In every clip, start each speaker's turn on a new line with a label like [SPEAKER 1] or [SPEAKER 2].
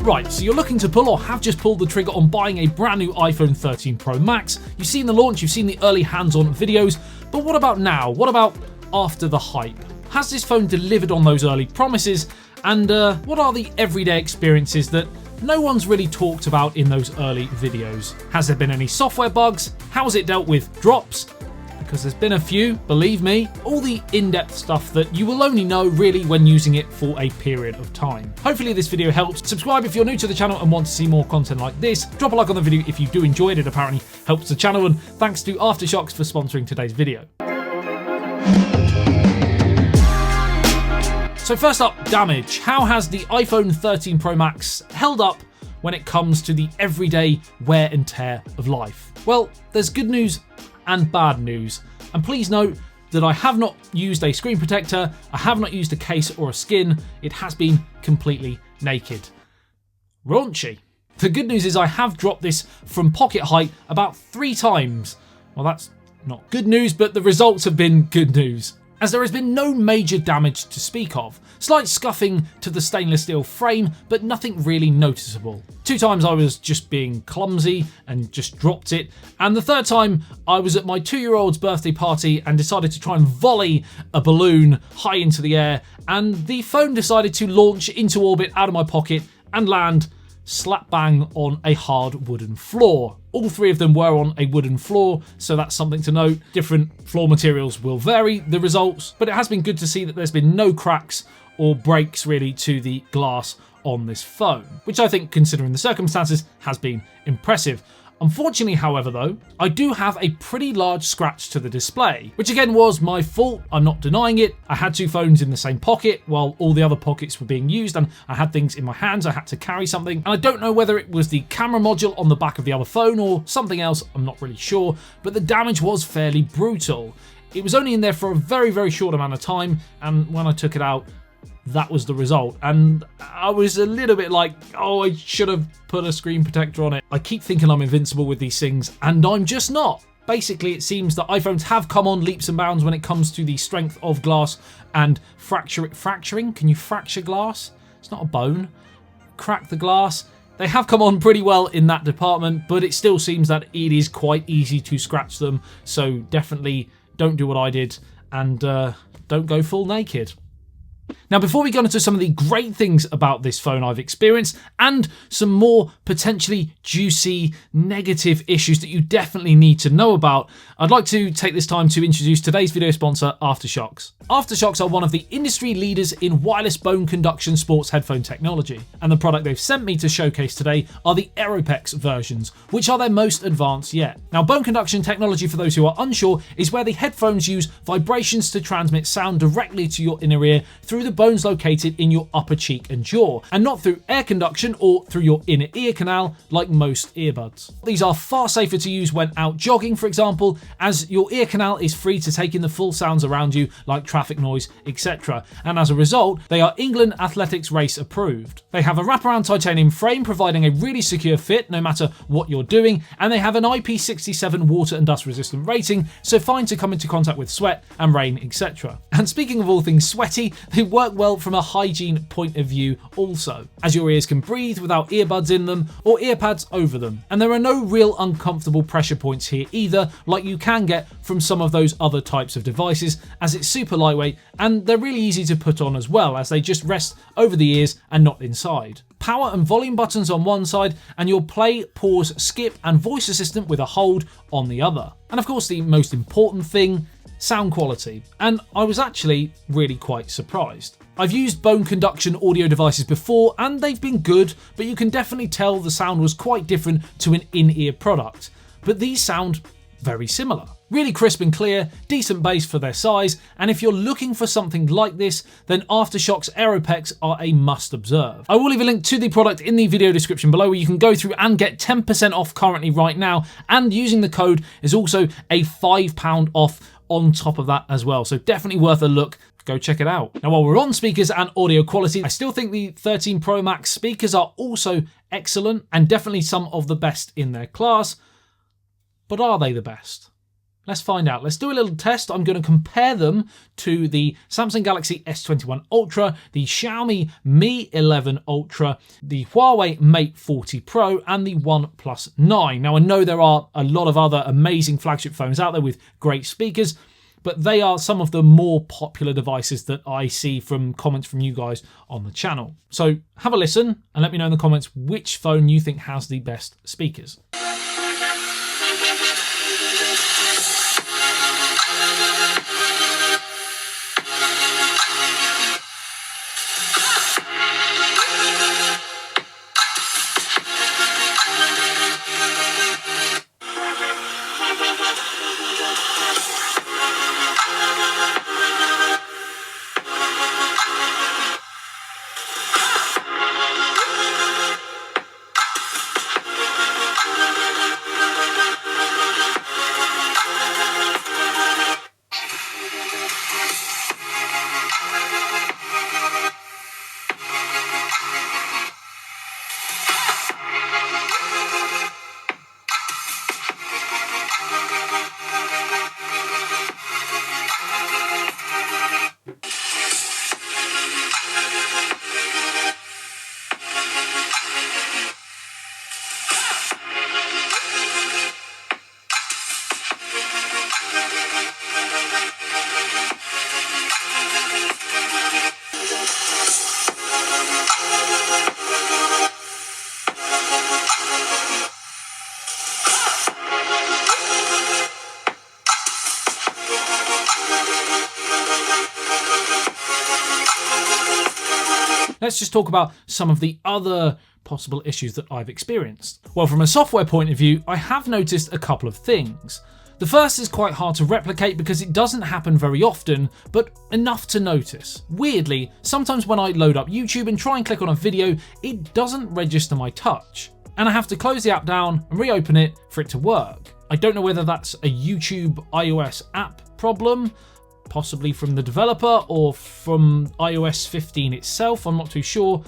[SPEAKER 1] Right, so you're looking to pull or have just pulled the trigger on buying a brand new iPhone 13 Pro Max. You've seen the launch, you've seen the early hands-on videos, but what about now? What about after the hype? Has this phone delivered on those early promises? And what are the everyday experiences that no one's really talked about in those early videos? Has there been any software bugs? How has it dealt with drops? Because there's been a few, believe me. All the in-depth stuff that you will only know really when using it for a period of time. Hopefully this video helps. Subscribe if you're new to the channel and want to see more content like this. Drop a like on the video if you do enjoy it. It apparently helps the channel. And thanks to Aftershocks for sponsoring today's video. So first up, damage. How has the iPhone 13 Pro Max held up when it comes to the everyday wear and tear of life? Well, there's good news and bad news. And please note that I have not used a screen protector, I have not used a case or a skin, it has been completely naked. Raunchy. The good news is I have dropped this from pocket height about 3 times. Well, that's not good news, but the results have been good news, as there has been no major damage to speak of. Slight scuffing to the stainless steel frame, but nothing really noticeable. 2 times I was just being clumsy and just dropped it, and the 3rd time I was at my 2-year-old's birthday party and decided to try and volley a balloon high into the air, and the phone decided to launch into orbit out of my pocket and land slap bang on a hard wooden floor. All 3 of them were on a wooden floor, so that's something to note. Different floor materials will vary the results, but it has been good to see that there's been no cracks or breaks really to the glass on this phone, which I think, considering the circumstances, has been impressive. Unfortunately, however, though, I do have a pretty large scratch to the display, which again was my fault, I'm not denying it. I had 2 phones in the same pocket while all the other pockets were being used, and I had things in my hands, I had to carry something, and I don't know whether it was the camera module on the back of the other phone or something else, I'm not really sure, but the damage was fairly brutal. It was only in there for a very, very short amount of time, and when I took it out, that was the result, and I was a little bit like, oh, I should have put a screen protector on it. I keep thinking I'm invincible with these things, and I'm just not. Basically, it seems that iPhones have come on leaps and bounds when it comes to the strength of glass and fracturing. Can you fracture glass? It's not a bone. Crack the glass. They have come on pretty well in that department, but it still seems that it is quite easy to scratch them, so definitely don't do what I did, and don't go full naked. Now, before we go into some of the great things about this phone I've experienced and some more potentially juicy negative issues that you definitely need to know about, I'd like to take this time to introduce today's video sponsor, Aftershocks. Aftershocks are one of the industry leaders in wireless bone conduction sports headphone technology, and the product they've sent me to showcase today are the Aeropex versions, which are their most advanced yet. Now, bone conduction technology, for those who are unsure, is where the headphones use vibrations to transmit sound directly to your inner ear through the bones located in your upper cheek and jaw, and not through air conduction or through your inner ear canal like most earbuds. These are far safer to use when out jogging, for example, as your ear canal is free to take in the full sounds around you like traffic noise, etc. And as a result, they are England Athletics race approved. They have a wraparound titanium frame providing a really secure fit no matter what you're doing, and they have an IP67 water and dust resistant rating, so fine to come into contact with sweat and rain, etc. And speaking of all things sweaty, they work well from a hygiene point of view also, as your ears can breathe without earbuds in them or earpads over them. And there are no real uncomfortable pressure points here either, like you can get from some of those other types of devices, as it's super lightweight and they're really easy to put on as well, as they just rest over the ears and not inside. Power and volume buttons on one side, and your play, pause, skip and voice assistant with a hold on the other. And of course, the most important thing, sound quality. And I was actually really quite surprised. I've used bone conduction audio devices before and they've been good, but you can definitely tell the sound was quite different to an in-ear product. But these sound very similar. Really crisp and clear, decent bass for their size, and if you're looking for something like this, then Aftershocks Aeropex are a must observe. I will leave a link to the product in the video description below where you can go through and get 10% off currently right now, and using the code is also a £5 off on top of that as well, so definitely worth a look. Go check it out. Now, while we're on speakers and audio quality, I still think the 13 Pro Max speakers are also excellent and definitely some of the best in their class. But are they the best? Let's find out. Let's do a little test. I'm going to compare them to the Samsung Galaxy S21 Ultra, the Xiaomi Mi 11 Ultra, the Huawei Mate 40 Pro, and the OnePlus 9. Now, I know there are a lot of other amazing flagship phones out there with great speakers, but they are some of the more popular devices that I see from comments from you guys on the channel. So have a listen and let me know in the comments which phone you think has the best speakers. Let's just talk about some of the other possible issues that I've experienced. Well, from a software point of view, I have noticed a couple of things. The first is quite hard to replicate because it doesn't happen very often, but enough to notice. Weirdly, sometimes when I load up YouTube and try and click on a video, it doesn't register my touch, and I have to close the app down and reopen it for it to work. I don't know whether that's a YouTube iOS app problem, possibly from the developer or from iOS 15 itself, I'm not too sure.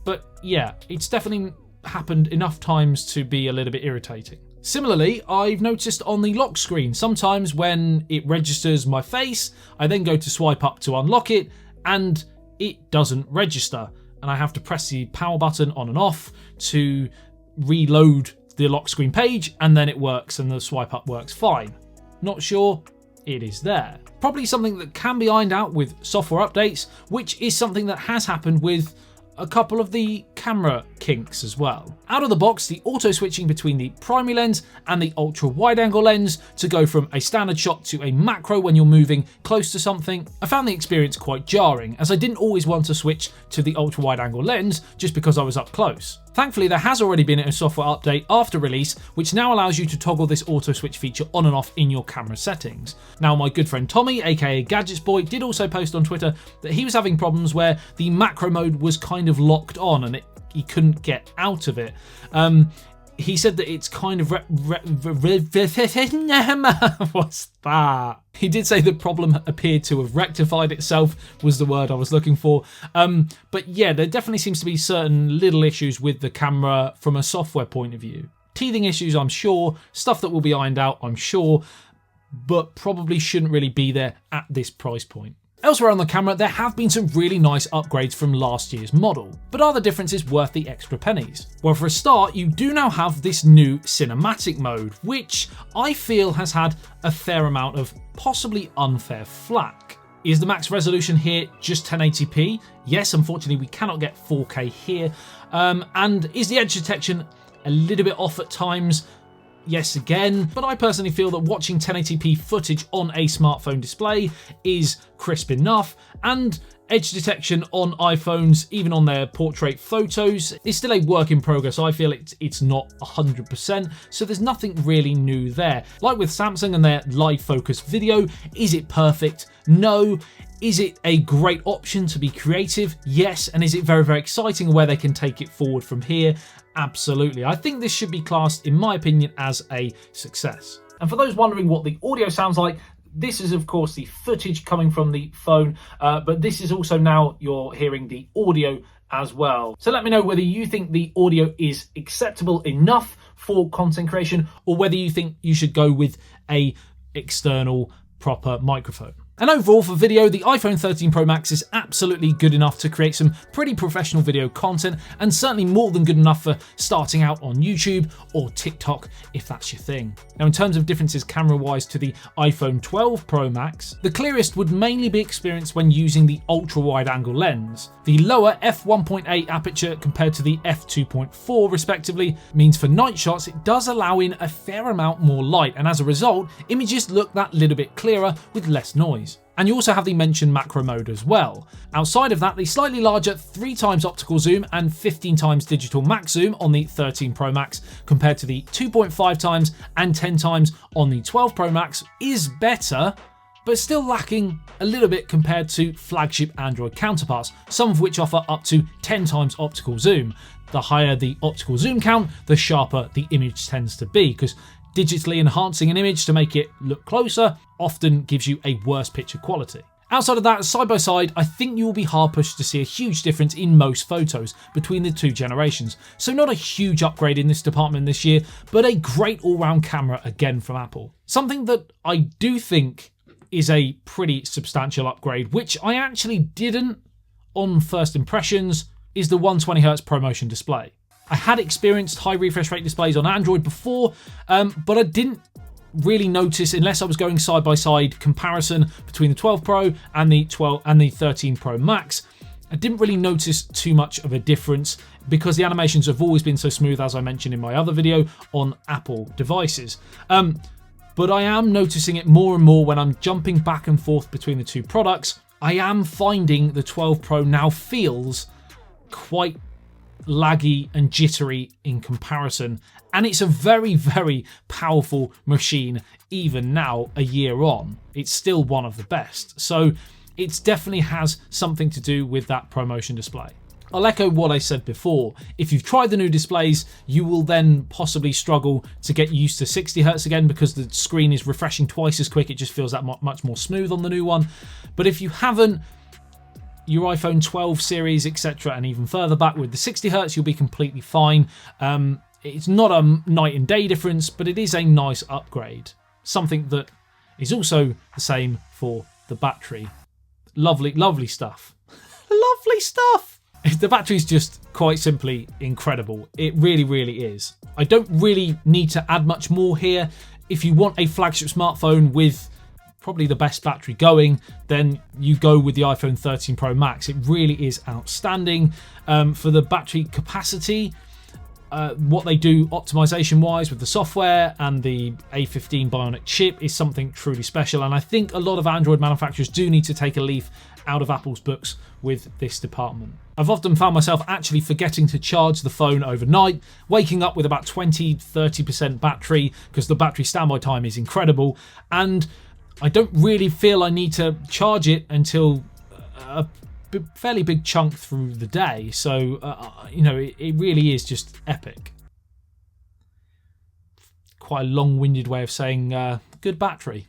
[SPEAKER 1] But yeah, it's definitely happened enough times to be a little bit irritating. Similarly, I've noticed on the lock screen, sometimes when it registers my face, I then go to swipe up to unlock it and it doesn't register. And I have to press the power button on and off to reload the lock screen page, and then it works and the swipe up works fine. Not sure, it is there. Probably something that can be ironed out with software updates, which is something that has happened with a couple of the camera kinks as well. Out of the box, the auto switching between the primary lens and the ultra wide angle lens to go from a standard shot to a macro when you're moving close to something, I found the experience quite jarring, as I didn't always want to switch to the ultra wide angle lens just because I was up close. Thankfully, there has already been a software update after release, which now allows you to toggle this auto switch feature on and off in your camera settings. Now, my good friend Tommy, aka GadgetsBoy, did also post on Twitter that he was having problems where the macro mode was kind of locked on and he couldn't get out of it. He said that it's kind of what's that? He did say the problem appeared to have rectified itself, was the word I was looking for. But yeah, there definitely seems to be certain little issues with the camera from a software point of view. Teething issues, I'm sure. Stuff that will be ironed out, I'm sure. But probably shouldn't really be there at this price point. Elsewhere on the camera, there have been some really nice upgrades from last year's model, but are the differences worth the extra pennies? Well, for a start, you do now have this new cinematic mode, which I feel has had a fair amount of possibly unfair flack. Is the max resolution here just 1080p? Yes, unfortunately we cannot get 4K here. And is the edge detection a little bit off at times? Yes, again, but I personally feel that watching 1080p footage on a smartphone display is crisp enough, and edge detection on iPhones, even on their portrait photos, is still a work in progress. I feel it's not 100%, so there's nothing really new there. Like with Samsung and their live focus video, is it perfect? No. Is it a great option to be creative? Yes. And is it very, very exciting where they can take it forward from here? Absolutely. I think this should be classed, in my opinion, as a success. And for those wondering what the audio sounds like, this is of course the footage coming from the phone, but this is also now you're hearing the audio as well. So let me know whether you think the audio is acceptable enough for content creation, or whether you think you should go with a external proper microphone. And overall for video, the iPhone 13 Pro Max is absolutely good enough to create some pretty professional video content, and certainly more than good enough for starting out on YouTube or TikTok if that's your thing. Now in terms of differences camera-wise to the iPhone 12 Pro Max, the clearest would mainly be experienced when using the ultra-wide angle lens. The lower f1.8 aperture compared to the f2.4 respectively means for night shots it does allow in a fair amount more light, and as a result images look that little bit clearer with less noise. And you also have the mentioned macro mode as well. Outside of that, the slightly larger 3x optical zoom and 15x digital max zoom on the 13 Pro Max compared to the 2.5x and 10x on the 12 Pro Max is better, but still lacking a little bit compared to flagship Android counterparts, some of which offer up to 10x optical zoom. The higher the optical zoom count, the sharper the image tends to be, because digitally enhancing an image to make it look closer often gives you a worse picture quality. Outside of that, side by side, I think you will be hard pushed to see a huge difference in most photos between the two generations. So not a huge upgrade in this department this year, but a great all-round camera again from Apple. Something that I do think is a pretty substantial upgrade, which I actually didn't on first impressions, is the 120Hz ProMotion display. I had experienced high refresh rate displays on Android before, but I didn't really notice, unless I was going side by side comparison between the 12 Pro and the 13 Pro Max, I didn't really notice too much of a difference because the animations have always been so smooth, as I mentioned in my other video, on Apple devices. But I am noticing it more and more when I'm jumping back and forth between the two products. I am finding the 12 Pro now feels quite laggy and jittery in comparison, and it's a very, very powerful machine even now, a year on. It's still one of the best, so it definitely has something to do with that ProMotion display. I'll echo what I said before. If you've tried the new displays, you will then possibly struggle to get used to 60Hz again because the screen is refreshing twice as quick. It just feels that much more smooth on the new one. But if you haven't, your iPhone 12 series, etc., and even further back with the 60Hz, you'll be completely fine. It's not a night and day difference, but it is a nice upgrade. Something that is also the same for the battery. Lovely, lovely stuff. Lovely stuff! The battery's just quite simply incredible. It really, really is. I don't really need to add much more here. If you want a flagship smartphone with probably the best battery going, then you go with the iPhone 13 Pro Max. It really is outstanding. For the battery capacity, what they do optimization wise with the software and the A15 Bionic chip is something truly special, and I think a lot of Android manufacturers do need to take a leaf out of Apple's books with this department. I've often found myself actually forgetting to charge the phone overnight, waking up with about 20-30% battery because the battery standby time is incredible, and I don't really feel I need to charge it until a fairly big chunk through the day. So, it really is just epic. Quite a long-winded way of saying good battery.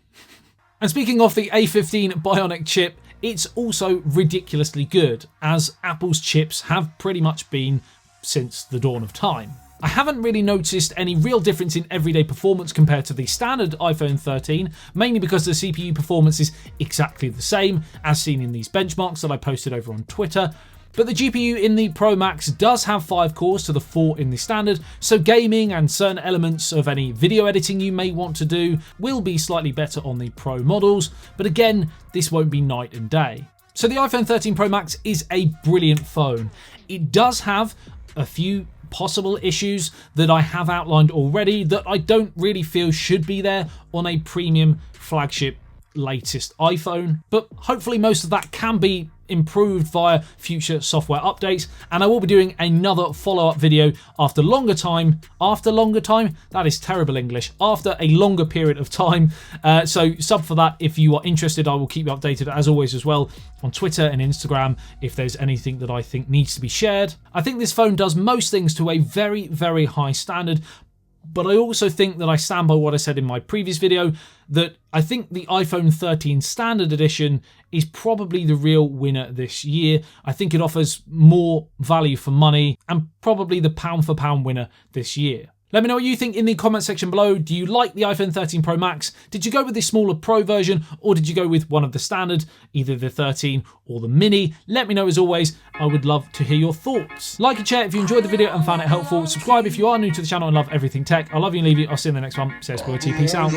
[SPEAKER 1] And speaking of the A15 Bionic chip, it's also ridiculously good, as Apple's chips have pretty much been since the dawn of time. I haven't really noticed any real difference in everyday performance compared to the standard iPhone 13, mainly because the CPU performance is exactly the same as seen in these benchmarks that I posted over on Twitter. But the GPU in the Pro Max does have 5 cores to the 4 in the standard, so gaming and certain elements of any video editing you may want to do will be slightly better on the Pro models, but again, this won't be night and day. So the iPhone 13 Pro Max is a brilliant phone. It does have a few possible issues that I have outlined already that I don't really feel should be there on a premium flagship latest iPhone, but hopefully most of that can be improved via future software updates, and I will be doing another follow-up video after a longer period of time, so sub for that if you are interested. I will keep you updated as always as well on Twitter and Instagram if there's anything that I think needs to be shared. I think this phone does most things to a very, very high standard, but I also think that I stand by what I said in my previous video, that I think the iPhone 13 Standard Edition is probably the real winner this year. I think it offers more value for money and probably the pound for pound winner this year. Let me know what you think in the comment section below. Do you like the iPhone 13 Pro Max? Did you go with the smaller Pro version, or did you go with one of the standard, either the 13 or the Mini? Let me know as always. I would love to hear your thoughts. Like and share if you enjoyed the video and found it helpful. Subscribe if you are new to the channel and love everything tech. I love you and leave you. I'll see you in the next one. Say ASBYT. Peace out.